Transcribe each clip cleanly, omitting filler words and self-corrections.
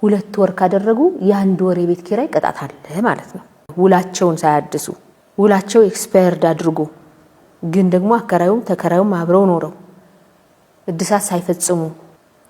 2 ወር ካደረጉ የአንድ ወር የቤት ኪራይ ቅጣት አለ ማለት ነው። ውላቸውን ሳያድሱ ውላቸው ኤክስፓየርድ አድርጎ ግን ደግሞ አከራዩም ተከራዩም አብረው ኖረው እድሳት ሳይፈጽሙ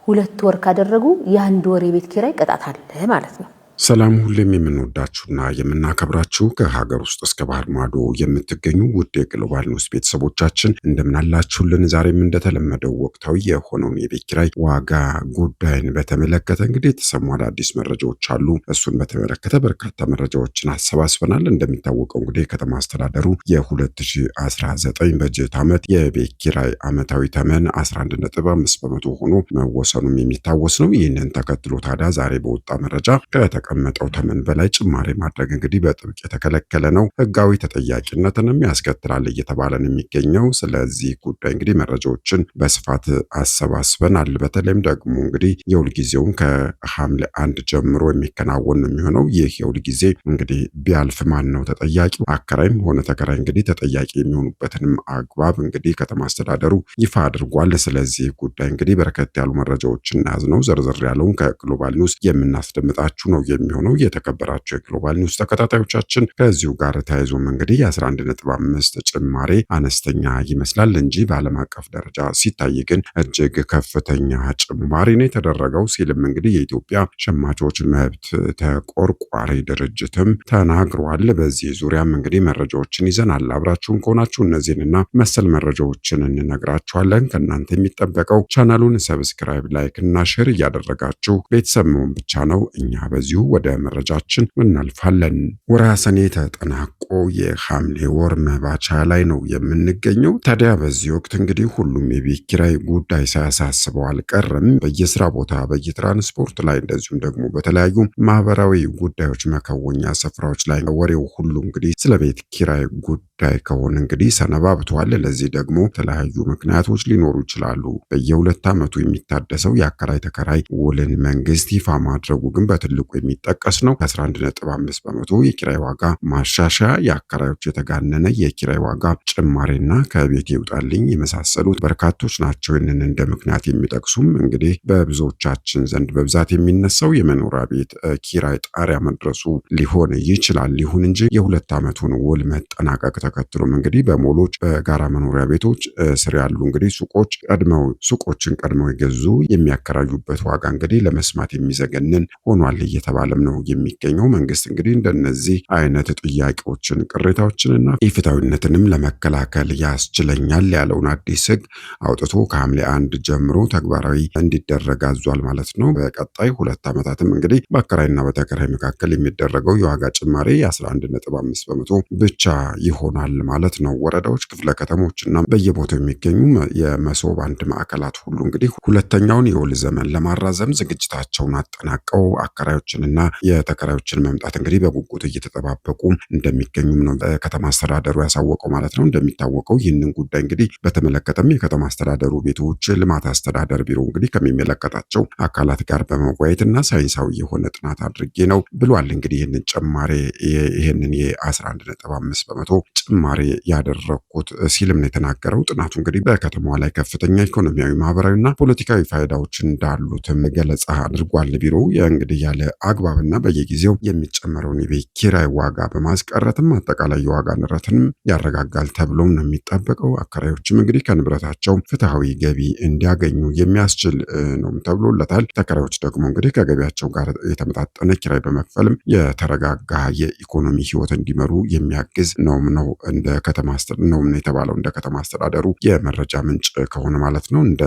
2 ወር ካደረጉ የአንድ ወር የቤት ኪራይ ቅጣት አለ ማለት ነው። ሰላም ሁሌም የምንወዳችሁና የምናከብራችሁ ከሀገር ውስጥ እስከ ባህር ማዶ የምትገኙ ውድ የግሎባል ኒውስ ቤተሰቦቻችን እንደምናላችሁልን፣ ዛሬም እንደተለመደው ወቅታዊ የሆነውን የቤት ኪራይ ዋጋ ጉዳይን በተመለከተ እንግዲህ የተሰሙ አዳዲስ መረጃዎች አሉ። እሱን በተመለከተ በርካታ መረጃዎችን አሰባስበናል። እንደሚታወቀው እንግዲህ የከተማ አስተዳደሩ የ2019 በጀት ዓመት የቤት ኪራይ ዓመታዊ ተመን 11.5 በመቶ ሆኖ መወሰኑም የሚታወስ ነው። ይህንን ተከትሎ ታዲያ ዛሬ በወጣ መረጃ ከተቀመጠው ተመን በላይ ጭማሪ ማድረግ እንግዲህ በጥብቅ የተከለከለ ነው፣ ህጋዊ ተጠያቂነትንም ያስከትላል እየተባለን የሚገኘው። ስለዚህ ጉዳይ እንግዲህ መረጃዎችን በስፋት አሰባስበናል። በተለይም ደግሞ እንግዲህ የውል ጊዜውን ከሐምሌ 1 ጀምሮ የሚከናወን ነው የሚሆነው። ይህ የውል ጊዜ እንግዲህ ቢያልፍ ማን ነው ተጠያቂው? አከራይም ሆነ ተከራይ እንግዲህ ተጠያቂ የሚሆኑበትንም አግባብ እንግዲህ ከተማ አስተዳደሩ ይፋ አድርጓል። ስለዚህ ጉዳይ እንግዲህ በርከት ያሉ መረጃዎችን ያዝ ነው። ዘርዘር ያለውን ከግሎባል ኒውስ የምናስደምጣችሁ ነው የሚሆነው። የተከበራቸው የግሎባል ኒውስ ተከታታዮቻችን ከዚሁ ጋር ተያይዞም እንግዲህ የ11.5 ጭማሬ አነስተኛ ይመስላል እንጂ በዓለም አቀፍ ደረጃ ሲታይ ግን እጅግ ከፍተኛ ጭማሪ ነው የተደረገው ሲልም እንግዲህ የኢትዮጵያ ሸማቾች መብት ተቆርቋሪ ድርጅትም ተናግሯል። በዚህ ዙሪያም እንግዲህ መረጃዎችን ይዘናል። አብራችሁን ከሆናችሁ እነዚህንና መሰል መረጃዎችን እንነግራችኋለን። ከእናንተ የሚጠበቀው ቻናሉን ሰብስክራይብ፣ ላይክ እና ሼር እያደረጋችሁ ቤተሰብ መሆን ብቻ ነው። እኛ በዚሁ ወደ መረጃችን እናልፋለን። ወርሃ ሰኔ ተጠናቆ የሐምሌ ወር መባቻ ላይ ነው የምንገኘው። ታዲያ በዚህ ወቅት እንግዲህ ሁሉም የቤት ኪራይ ጉዳይ ሳያሳስበው አልቀረም። በየስራ ቦታ፣ በየትራንስፖርት ላይ እንደዚሁም ደግሞ በተለያዩ ማህበራዊ ጉዳዮች መከወኛ ስፍራዎች ላይ ወሬው ሁሉ እንግዲህ ስለ ቤት ኪራይ ጉዳይ ከሆነ እንግዲህ ሰነባብቷል። ለዚህ ደግሞ የተለያዩ ምክንያቶች ሊኖሩ ይችላሉ። በየ2 ዓመቱ የሚታደሰው የአከራይ ተከራይ ውልን መንግስት ይፋ ማድረጉ ግን በትልቁ የሚጠቀስ ነው። ከ11.5 በመቶ የኪራይ ዋጋ ማሻሻያ፣ የአከራዮች የተጋነነ የኪራይ ዋጋ ጭማሪና ከቤት ይውጣልኝ የመሳሰሉት በርካቶች ናቸው። ይህንን እንደ ምክንያት የሚጠቅሱም እንግዲህ በብዙዎቻችን ዘንድ በብዛት የሚነሳው የመኖሪያ ቤት ኪራይ ጣሪያ መድረሱ ሊሆን ይችላል። ይሁን እንጂ የ2 ዓመቱን ውል መጠናቀቅ ተከትሎም እንግዲህ በሞሎች፣ በጋራ መኖሪያ ቤቶች ስር ያሉ እንግዲህ ሱቆችን ቀድመው የገዙ የሚያከራዩበት ዋጋ እንግዲህ ለመስማት የሚዘገንን ሆኗል እየተባለም ነው የሚገኘው። መንግስት እንግዲህ እንደነዚህ አይነት ጥያቄዎችን፣ ቅሬታዎችንና ኢፍትሐዊነትንም ለመከላከል ያስችለኛል ያለውን አዲስ ህግ አውጥቶ ከሐምሌ 1 ጀምሮ ተግባራዊ እንዲደረግ አዟል ማለት ነው። በቀጣይ 2 ዓመታትም እንግዲህ በአከራይና በተከራይ መካከል የሚደረገው የዋጋ ጭማሪ 11.5 በመቶ ብቻ ይሆናል ማለት ነው። ወረዳዎች፣ ክፍለ ከተሞችና በየቦታው የሚገኙ የመሶብ አንድ ማዕከላት ሁሉ እንግዲህ ሁለተኛውን የውል ዘመን ለማራዘም ዝግጅታቸውን አጠናቀው አከራዮችንና የተከራዮችን መምጣት እንግዲህ በጉጉት እየተጠባበቁ እንደሚገኙም ነው ከተማ አስተዳደሩ ያሳወቀው ማለት ነው። እንደሚታወቀው ይህንን ጉዳይ እንግዲህ በተመለከተም የከተማ አስተዳደሩ ቤቶች ልማት አስተዳደር ቢሮ እንግዲህ ከሚመለከታቸው አካላት ጋር በመወያየትና ሳይንሳዊ የሆነ ጥናት አድርጌ ነው ብሏል። እንግዲህ ይህንን የ11.5 በመቶ ጭማሪ ያደረኩት ሲልም ነው የተናገረው። ጥናቱ እንግዲህ በከተማዋ ላይ ከፍተኛ ኢኮኖሚያዊ፣ ማህበራዊና ፖለቲካዊ ፋይዳዎች እንዳሉትም ገለጻ አድርጓል። ቢሮ እንግዲህ ያለ አግባብና በየጊዜው የሚጨመረውን የቤት ኪራይ ዋጋ በማስቀረትም አጠቃላይ የዋጋ ንረትንም ያረጋጋል ተብሎም ነው የሚጠበቀው። አከራዮችም እንግዲህ ከንብረታቸው ፍትሐዊ ገቢ እንዲያገኙ የሚያስችል ነው ተብሎለታል። ተከራዮች ደግሞ እንግዲህ ከገቢያቸው ጋር የተመጣጠነ ኪራይ በመክፈልም የተረጋጋ የኢኮኖሚ ህይወት እንዲመሩ የሚያግዝ ነው እንደ ከተማ ነው የተባለው። እንደ ከተማ አስተዳደሩ የመረጃ ምንጭ ከሆነ ማለት ነው። እንደ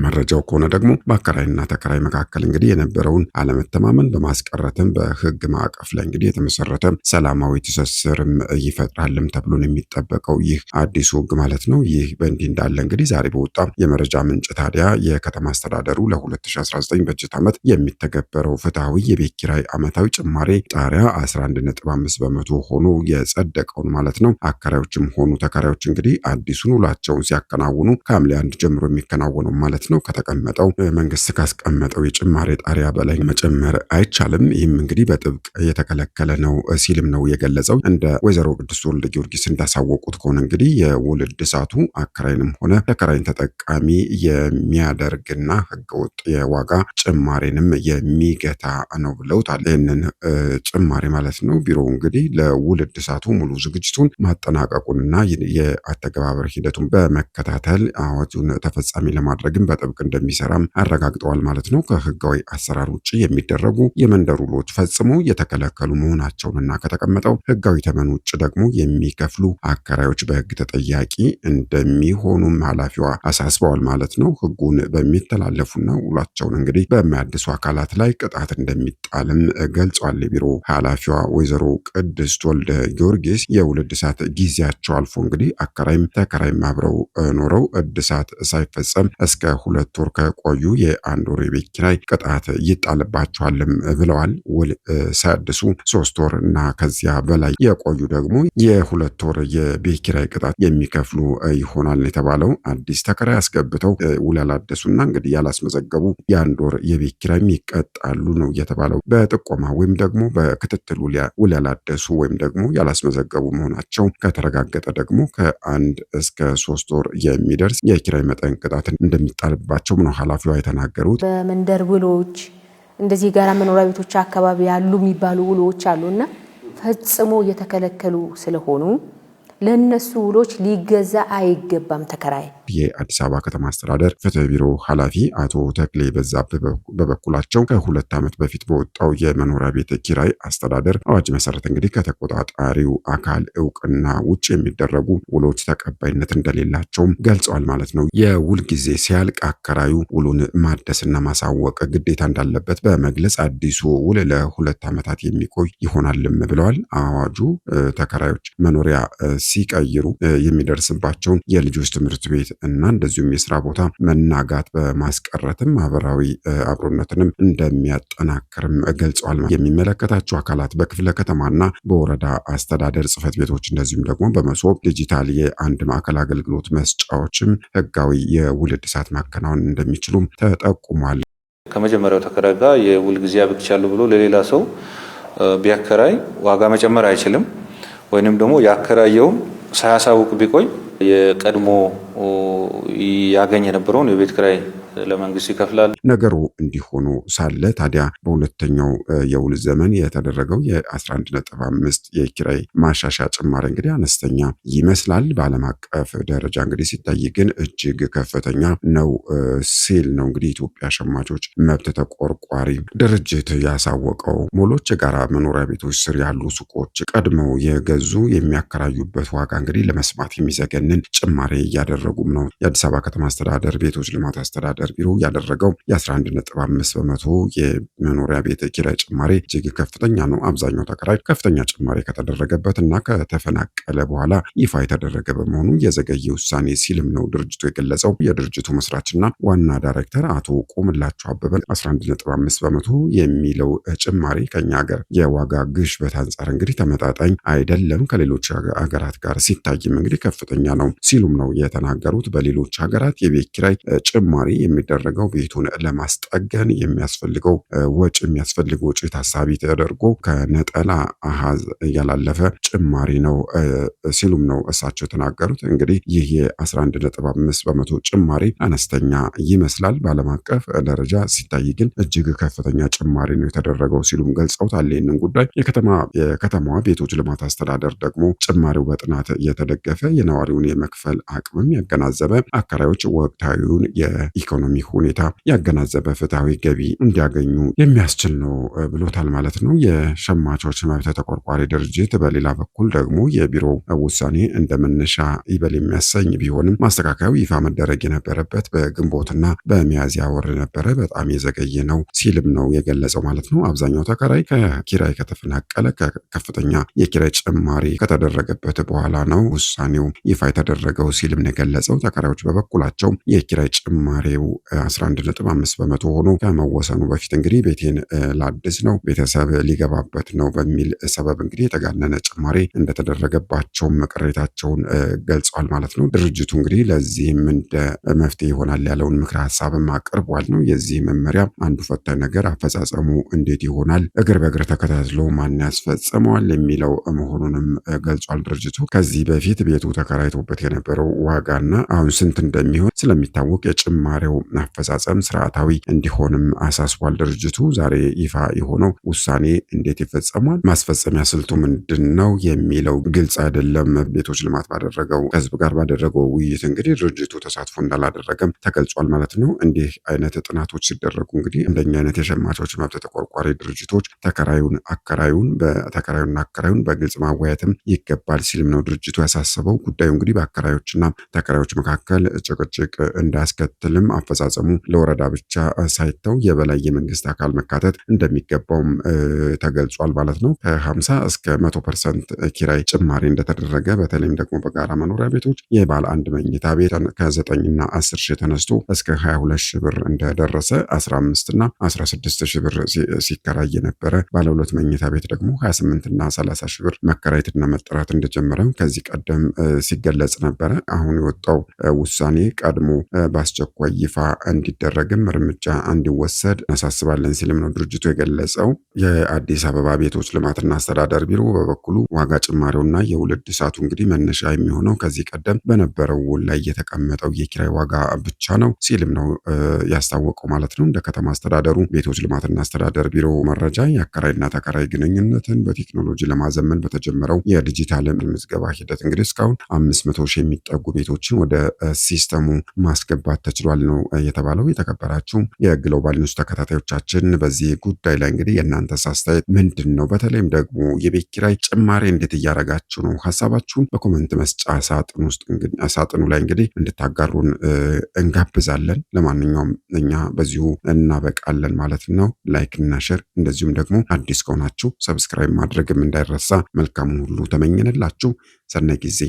መረጃው ከሆነ ደግሞ በአከራይና ተከራይ መካከል እንግዲህ የነበረውን አለመተማመን በማስቀረትም በህግ ማዕቀፍ ላይ እንግዲህ የተመሰረተ ሰላማዊ ትስስርም ይፈጥራልም ተብሎ ነው የሚጠበቀው ይህ አዲሱ ህግ ማለት ነው። ይህ በእንዲህ እንዳለ እንግዲህ ዛሬ በወጣ የመረጃ ምንጭ ታዲያ የከተማ አስተዳደሩ ለ2019 በጀት ዓመት የሚተገበረው ፍትሐዊ የቤት ኪራይ ዓመታዊ ጭማሬ ጣሪያ 11.5 በመቶ ሆኖ የጸደቀውን ማለት ነው። አከራዮችም ሆኑ ተከራዮች እንግዲህ አዲሱን ውላቸውን ሲያከናውኑ ከሐምሌ 1 ጀምሮ የሚከናወነው ማለት ነው ከተቀመጠው መንግስት ካስቀመጠው የጭማሬ ጣሪያ በላይ መጨመር አይቻልም አይቻልም። ይህም እንግዲህ በጥብቅ የተከለከለ ነው ሲልም ነው የገለጸው። እንደ ወይዘሮ ቅድስት ወልደ ጊዮርጊስ እንዳሳወቁት ከሆነ እንግዲህ የውል እድሳቱ አከራይንም ሆነ ተከራይን ተጠቃሚ የሚያደርግና ህገወጥ የዋጋ ጭማሬንም የሚገታ ነው ብለውታል። ይህንን ጭማሪ ማለት ነው ቢሮው እንግዲህ ለውል እድሳቱ ሙሉ ዝግጅቱን ማጠናቀቁንና የአተገባበር ሂደቱን በመከታተል አዋጁን ተፈጻሚ ለማድረግም በጥብቅ እንደሚሰራም አረጋግጠዋል ማለት ነው። ከህጋዊ አሰራር ውጭ የሚደረጉ የመንደር ውሎች ፈጽሞ የተከለከሉ መሆናቸውንና ከተቀመጠው ህጋዊ ተመን ውጭ ደግሞ የሚከፍሉ አከራዮች በህግ ተጠያቂ እንደሚሆኑም ኃላፊዋ አሳስበዋል ማለት ነው። ህጉን በሚተላለፉና ውላቸውን እንግዲህ በሚያድሱ አካላት ላይ ቅጣት እንደሚጣልም ገልጿል። የቢሮ ኃላፊዋ ወይዘሮ ቅድስት ወልደ ጊዮርጊስ የውል እድሳት ጊዜያቸው አልፎ እንግዲህ አከራይም ተከራይም አብረው ኖረው እድሳት ሳይፈጸም እስከ 2 ወር ከቆዩ የ1 ወር የቤት ኪራይ ቅጣት ይጣልባቸዋልም ብለዋል። ውል ሳያድሱ 3 ወር እና ከዚያ በላይ የቆዩ ደግሞ የ2 ወር የቤት ኪራይ ቅጣት የሚከፍሉ ይሆናል የተባለው። አዲስ ተከራይ አስገብተው ውል ያላደሱና እንግዲህ ያላስመዘገቡ የ1 ወር የቤት ኪራይ ይቀጣሉ ነው የተባለው። በጥቆማ ወይም ደግሞ በክትትል ውል ያላደሱ ወይም ደግሞ ያላስመዘገቡ መሆናቸው ከተረጋገጠ ደግሞ ከ1 እስከ 3 ወር የሚደርስ የኪራይ መጠን ቅጣት እንደሚጣልባቸው ነው ኃላፊዋ የተናገሩት። በመንደር ውሎች እንደዚህ ጋራ መኖሪያ ቤቶች አካባቢ ያሉ የሚባሉ ውሎች አሉና ፈጽሞ የተከለከሉ ስለሆኑ ለነሱ ውሎች ሊገዛ አይገባም ተከራይ። የአዲስ አበባ ከተማ አስተዳደር ፍትህ ቢሮ ኃላፊ አቶ ተክሌ በዛብህ በበኩላቸው ከ2 ዓመት በፊት በወጣው የመኖሪያ ቤት ኪራይ አስተዳደር አዋጅ መሰረት እንግዲህ ከተቆጣጣሪው አካል እውቅና ውጭ የሚደረጉ ውሎች ተቀባይነት እንደሌላቸውም ገልጸዋል ማለት ነው። የውል ጊዜ ሲያልቅ አከራዩ ውሉን ማደስና ማሳወቅ ግዴታ እንዳለበት በመግለጽ አዲሱ ውል ለ2 ዓመታት የሚቆይ ይሆናልም ብለዋል። አዋጁ ተከራዮች መኖሪያ ሲቀይሩ የሚደርስባቸውን የልጆች ትምህርት ቤት እና እንደዚሁም የስራ ቦታ መናጋት በማስቀረትም ማህበራዊ አብሮነትንም እንደሚያጠናክርም ገልጸዋል። የሚመለከታቸው አካላት በክፍለ ከተማና በወረዳ አስተዳደር ጽህፈት ቤቶች እንደዚሁም ደግሞ በመሶብ ዲጂታል የአንድ ማዕከል አገልግሎት መስጫዎችም ህጋዊ የውል እድሳት ማከናወን እንደሚችሉም ተጠቁሟል። ከመጀመሪያው ተከራይ ጋር የውል ጊዜ አብቅቻለሁ ብሎ ለሌላ ሰው ቢያከራይ ዋጋ መጨመር አይችልም። ወይንም ደግሞ ያከራየው ሳያሳውቅ ቢቆይ የቀድሞ ያገኘ የነበረውን የቤት ኪራይ ለመንግስት ይከፍላል። ነገሩ እንዲሆኑ ሳለ ታዲያ በሁለተኛው የውል ዘመን የተደረገው የ11.5 የኪራይ ማሻሻያ ጭማሪ እንግዲህ አነስተኛ ይመስላል። በዓለም አቀፍ ደረጃ እንግዲህ ሲታይ ግን እጅግ ከፍተኛ ነው ሲል ነው እንግዲህ ኢትዮጵያ ሸማቾች መብት ተቆርቋሪ ድርጅት ያሳወቀው። ሞሎች፣ የጋራ መኖሪያ ቤቶች ስር ያሉ ሱቆች ቀድመው የገዙ የሚያከራዩበት ዋጋ እንግዲህ ለመስማት የሚዘገንን ጭማሪ እያደረጉም ነው። የአዲስ አበባ ከተማ አስተዳደር ቤቶች ልማት አስተዳደር ቢሮ ያደረገው የ11.5 በመቶ የመኖሪያ ቤት ኪራይ ጭማሪ እጅግ ከፍተኛ ነው። አብዛኛው ተከራይ ከፍተኛ ጭማሪ ከተደረገበት እና ከተፈናቀለ በኋላ ይፋ የተደረገ በመሆኑ የዘገየ ውሳኔ ሲልም ነው ድርጅቱ የገለጸው። የድርጅቱ መስራችና ዋና ዳይሬክተር አቶ ቆምላቸው አበበ 11.5 በመቶ የሚለው ጭማሪ ከኛ ሀገር የዋጋ ግሽበት አንጻር እንግዲህ ተመጣጣኝ አይደለም፣ ከሌሎች ሀገራት ጋር ሲታይም እንግዲህ ከፍተኛ ነው ሲሉም ነው የተናገሩት። በሌሎች ሀገራት የቤት ኪራይ ጭማሪ የሚደረገው ቤቱን ለማስጠገን የሚያስፈልገው ወጪ ታሳቢ ተደርጎ ከነጠላ አሃዝ ያላለፈ ጭማሪ ነው ሲሉም ነው እሳቸው የተናገሩት። እንግዲህ ይህ የ11.5 በመቶ ጭማሪ አነስተኛ ይመስላል፣ በዓለም አቀፍ ደረጃ ሲታይ ግን እጅግ ከፍተኛ ጭማሪ ነው የተደረገው ሲሉም ገልጸውታል። ይህንን ጉዳይ የከተማዋ ቤቶች ልማት አስተዳደር ደግሞ ጭማሪው በጥናት የተደገፈ የነዋሪውን የመክፈል አቅምም ያገናዘበ አከራዮች ወቅታዊውን የኢኮኖሚ ሁኔታ ያገናዘበ ፍትሃዊ ገቢ እንዲያገኙ የሚያስችል ነው ብሎታል ማለት ነው የሸማቾች መብት ተቆርቋሪ ድርጅት። በሌላ በኩል ደግሞ የቢሮው ውሳኔ እንደመነሻ ይበል የሚያሰኝ ቢሆንም ማስተካከያው ይፋ መደረግ የነበረበት በግንቦትና በሚያዝያ ወር ነበረ፣ በጣም የዘገየ ነው ሲልም ነው የገለጸው ማለት ነው። አብዛኛው ተከራይ ከኪራይ ከተፈናቀለ ከፍተኛ የኪራይ ጭማሪ ከተደረገበት በኋላ ነው ውሳኔው ይፋ የተደረገው ሲልም ነው የገለጸው። ተከራዮች በበኩላቸው የኪራይ ጭማሪው 11.5% ሆኖ ከመወሰኑ በፊት እንግዲህ ቤቴን ላድስ ነው ቤተሰብ ሊገባበት ነው በሚል ሰበብ እንግዲህ የተጋነነ ጭማሪ እንደተደረገባቸውም ቅሬታቸውን ገልጸዋል ማለት ነው። ድርጅቱ እንግዲህ ለዚህም እንደ መፍትሄ ይሆናል ያለውን ምክረ ሀሳብም አቅርቧል ነው። የዚህ መመሪያ አንዱ ፈታኝ ነገር አፈጻጸሙ እንዴት ይሆናል፣ እግር በእግር ተከታትሎ ማን ያስፈጽመዋል የሚለው መሆኑንም ገልጿል ድርጅቱ። ከዚህ በፊት ቤቱ ተከራይቶበት የነበረው ዋጋና አሁን ስንት እንደሚሆን ስለሚታወቅ የጭማሪው አፈጻጸም ስርዓታዊ እንዲሆንም አሳስቧል ድርጅቱ። ዛሬ ይፋ የሆነው ውሳኔ እንዴት ይፈጸማል፣ ማስፈጸሚያ ስልቱ ምንድን ነው የሚለው ግልጽ አይደለም። ቤቶች ልማት ባደረገው ከህዝብ ጋር ባደረገው ውይይት እንግዲህ ድርጅቱ ተሳትፎ እንዳላደረገም ተገልጿል ማለት ነው። እንዲህ አይነት ጥናቶች ሲደረጉ እንግዲህ እንደኛ አይነት የሸማቾች መብት ተቆርቋሪ ድርጅቶች ተከራዩንና አከራዩን በግልጽ ማወያየትም ይገባል ሲልም ነው ድርጅቱ ያሳሰበው። ጉዳዩ እንግዲህ በአከራዮችና ተከራዮች መካከል ጭቅጭቅ እንዳያስከትልም አፈጻጸሙ ለወረዳ ብቻ ሳይተው የበላይ የመንግስት አካል መካተት እንደሚገባውም ተገልጿል ማለት ነው። ከ50 እስከ 100% ኪራይ ጭማሪ እንደተደረገ በተለይም ደግሞ በጋራ መኖሪያ ቤቶች የባለ አንድ መኝታ ቤት ከ9 እና 10 ሺህ ተነስቶ እስከ 22 ሺህ ብር እንደደረሰ 15 እና 16 ሺህ ብር ሲከራይ የነበረ ባለ ሁለት መኝታ ቤት ደግሞ 28 እና 30 ሺህ ብር መከራየትና መጠራት እንደጀመረ ከዚህ ቀደም ሲገለጽ ነበረ። አሁን የወጣው ውሳኔ ቀድሞ በአስቸኳይ ይፋ እንዲደረግም እርምጃ እንዲወሰድ እናሳስባለን ሲልም ነው ድርጅቱ የገለጸው። የአዲስ አበባ ቤቶች ልማትና አስተዳደር ቢሮ በበኩሉ ዋጋ ጭማሪውና የውል እድሳቱ እንግዲህ መነሻ የሚሆነው ከዚህ ቀደም በነበረው ውል ላይ የተቀመጠው የኪራይ ዋጋ ብቻ ነው ሲልም ነው ያስታወቀው ማለት ነው። እንደ ከተማ አስተዳደሩ ቤቶች ልማትና አስተዳደር ቢሮ መረጃ የአከራይና ተከራይ ግንኙነትን በቴክኖሎጂ ለማዘመን በተጀመረው የዲጂታል ምዝገባ ሂደት እንግዲህ እስካሁን 500 ሺህ የሚጠጉ ቤቶችን ወደ ሲስተሙ ማስገባት ተችሏል ነው የተባለው። የተከበራችሁ የግሎባል ኒውስ ተከታታዮቻችን በዚህ ጉዳይ ላይ እንግዲህ የእናንተስ አስተያየት ምንድን ነው? በተለይም ደግሞ የቤት ኪራይ ጭማሪ እንዴት እያደረጋችሁ ነው? ሀሳባችሁን በኮመንት መስጫ ሳጥኑ ላይ እንግዲህ እንድታጋሩን እንጋብዛለን። ለማንኛውም እኛ በዚሁ እናበቃለን ማለት ነው። ላይክ እና ሼር እንደዚሁም ደግሞ አዲስ ከሆናችሁ ሰብስክራይብ ማድረግም እንዳይረሳ። መልካሙን ሁሉ ተመኘንላችሁ። ሰናይ ጊዜ